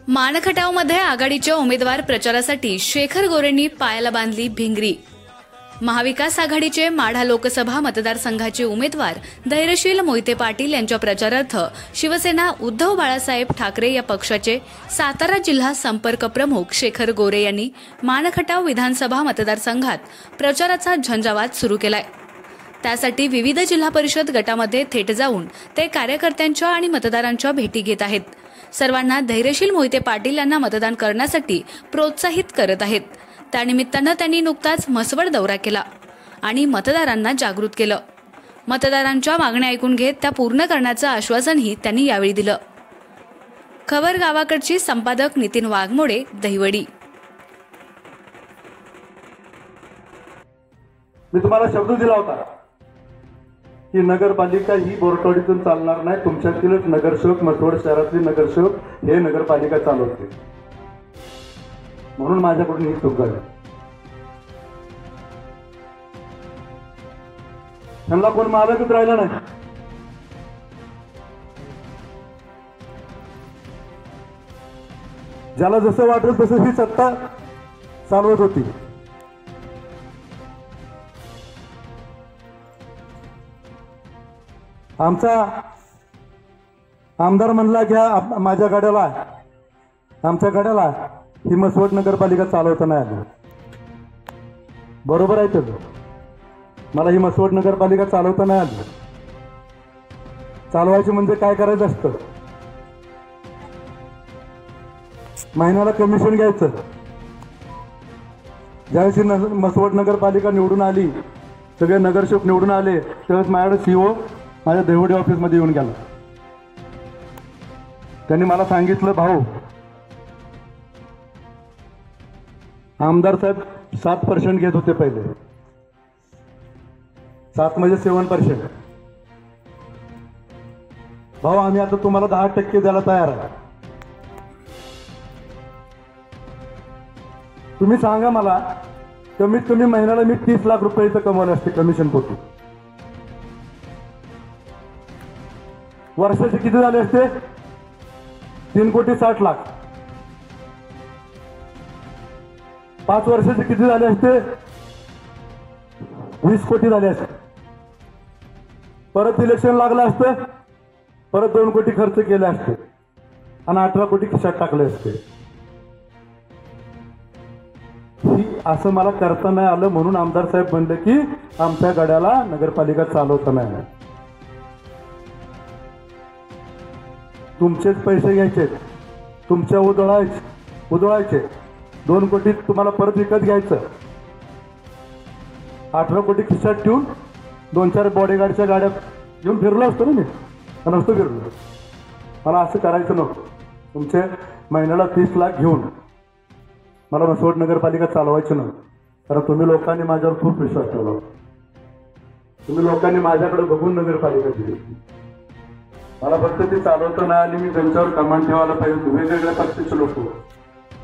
मानखटावमध्ये आघाडीच्या उमेदवार प्रचारासाठी शेखर गोरेंनी पायाला बांधली भिंगरी। महाविकास आघाडीचे माढा लोकसभा मतदारसंघाचे उमेदवार धैर्यशील मोहिते पाटील यांच्या प्रचारार्थ शिवसेना उद्धव बाळासाहेब ठाकरे या पक्षाचे सातारा जिल्हा संपर्क प्रमुख शेखर गोरे यांनी मानखटाव विधानसभा मतदारसंघात प्रचाराचा झंझावात सुरू केलाय। त्यासाठी विविध जिल्हा परिषद गटामध्ये थेट जाऊन ते कार्यकर्त्यांच्या आणि मतदारांच्या भेटी घेत आहेत। सर्वांना धैर्यशील मोहिते पाटील यांना मतदान करण्यासाठी प्रोत्साहित करत आहेत। त्यानिमित्तानं त्यांनी नुकताच म्हसवड दौरा केला आणि मतदारांना जागृत केलं। मतदारांच्या मागण्या ऐकून घेत त्या पूर्ण करण्याचं आश्वासनही त्यांनी यावेळी दिलं। खबर गावाकडची संपादक नितीन वाघमोडे, दहिवडी। मी तुम्हाला शब्द दिला होता की नगरपालिका ही बोरटवाडीतून चालणार नाही, तुमच्यातीलच नगरसेवक, म्हसवड शहरातील नगरसेवक हे नगरपालिका चालवते, म्हणून माझ्याकडून ही चूक झाली। त्यांना कोण मालकच राहिला नाही। ज्याला जसं वाटेल तसं ही सत्ता चालवत होती। आमचा आमदार म्हणला घ्या माझ्या गाड्याला, आमच्या गाड्याला ही म्हसवड नगरपालिका चालवता नाही आली। बरोबर आहे त्याचं, मला ही म्हसवड नगरपालिका चालवता नाही आली। चालवायची म्हणजे काय करायचं असतं, महिन्याला कमिशन घ्यायचं। ज्यावेळी म्हसवड नगरपालिका निवडून आली, सगळे नगरसेवक निवडून आले, त्यावेळेस माझ्याकडे सीओ माझ्या देवडी ऑफिसमध्ये येऊन गेला। त्यांनी मला सांगितलं, भाऊ आमदार साहेब 7% घेत होते पहिले, 7 म्हणजे 7%। भाऊ आम्ही आता तुम्हाला 10% द्यायला तयार आहे। तुम्ही सांगा मला, कमीत कमी महिन्याला मी 30 लाख रुपयाचं कमवले असते कमिशन पोटी। वर्षाचे किती झाले असते? 3,60,00,000। 5 वर्षाचे किती झाले असते? 20 कोटी झाले असते। परत इलेक्शन लागलं असतं, परत 2 कोटी खर्च केले असते आणि 18 कोटी खिशात टाकले असते। ही असं मला करता नाही आलं, म्हणून आमदार साहेब म्हणले की आमच्या गड्याला नगरपालिका चालवता नाही आलं। तुमचेच पैसे घ्यायचे, तुमच्या उधळायचे 2 कोटी तुम्हाला परत विकत घ्यायचं, 18 कोटी खिशात ठेवून 2-4 बॉडीगार्डच्या गाड्या घेऊन फिरलो असतो ना मी, नसतो फिरलो। मला असं करायचं नव्हतं। तुमचे महिन्याला 30 लाख घेऊन मला म्हसवड नगरपालिका चालवायची नव्हती, कारण तुम्ही लोकांनी माझ्यावर खूप विश्वास ठेवला होता। तुम्ही लोकांनी माझ्याकडे बघून नगरपालिका दिली। मला फक्त ते चालवता नाही आली, मी त्यांच्यावर कमांड ठेवायला पाहिजे। वेगवेगळ्या पक्षाचे लोक,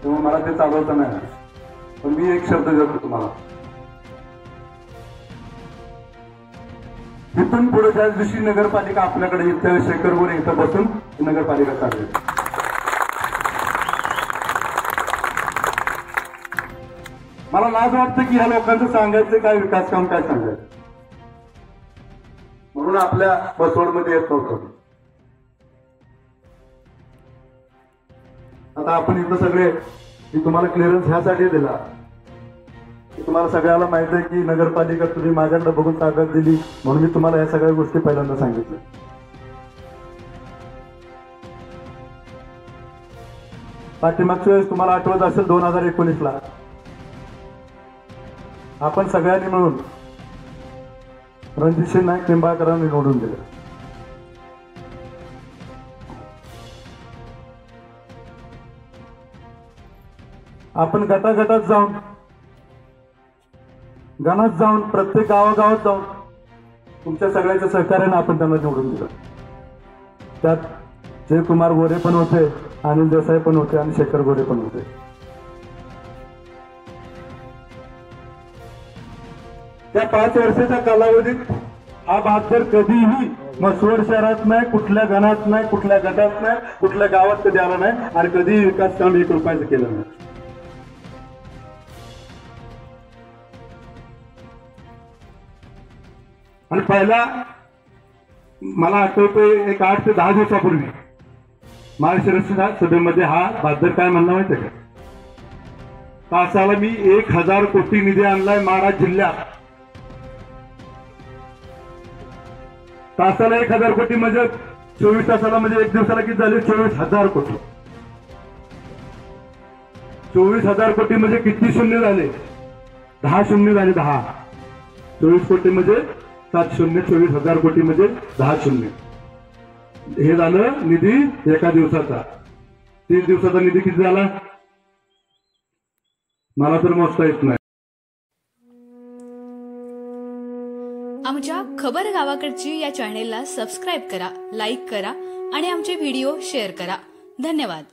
तेव्हा मला ते चालवता नाही आले। पण मी एक शब्द देतो तुम्हाला, इथून पुढे ज्या दिवशी नगरपालिका आपल्याकडे येईल त्यावेळी शेखर गोरे इथं बसून नगरपालिका चालवेल। मला लाज वाटतं की ह्या लोकांचं सांगायचं काय, विकास काम काय सांगायचं, म्हणून आपल्या बसवडमध्ये येत नव्हतं। आता आपण इथं सगळे, मी तुम्हाला क्लिअरन्स ह्यासाठी दिला की तुम्हाला सगळ्याला माहिती आहे की नगरपालिका तुम्ही माझ्याकडे बघून ताकद दिली, म्हणून मी तुम्हाला या सगळ्या गोष्टी पहिल्यांदा सांगितल्या। पाठीमागच्या वेळेस तुम्हाला आठवत असेल 2019ला आपण सगळ्यांनी मिळून रणजित सिंह नाईक निंबाळकरांनी निवडून दिलं। आपण गटागटात जाऊन प्रत्येक गावागावात जाऊन तुमच्या सगळ्यांच्या सहकार्याने आपण त्यांना निवडून दिलं। त्यात जयकुमार गोरे पण होते, अनिल देसाई पण होते आणि शेखर गोरे पण होते। त्या 5 वर्षाच्या कालावधीत हा बहादर कधीही मसवड शहरात नाही, कुठल्या गणात नाही, कुठल्या गटात नाही, कुठल्या गावात कधी आला नाही आणि कधीही विकास काम 1 रुपयाचं केलं नाही. आणि पहिला मला आठवतोय एक 8 ते 10 दिवसापूर्वी महाराष्ट्र सभेमध्ये हा बहादर काय म्हणणं माहितीये का, तासाला मी 1000 कोटी निधी आणलाय माढा जिल्ह्यात. तासाला 1000 कोटी म्हणजे 24 तासाला म्हणजे 1 दिवसाला किती झाले, 24,000 कोटी. 24,000 कोटी म्हणजे किती शून्य झाले, 10 शून्य झाले, 10. 24 कोटी म्हणजे 7 शून्य, 24,000 कोटी म्हणजे 10 शून्य. हे झालं निधी एका दिवसाचा. 30 दिवसाचा निधी किती झाला मला तर मोजता येत नाही. आमच्या खबर गावाकडची या चॅनेलला सबस्क्राईब करा, लाईक करा आणि आमचे व्हिडिओ शेअर करा. धन्यवाद.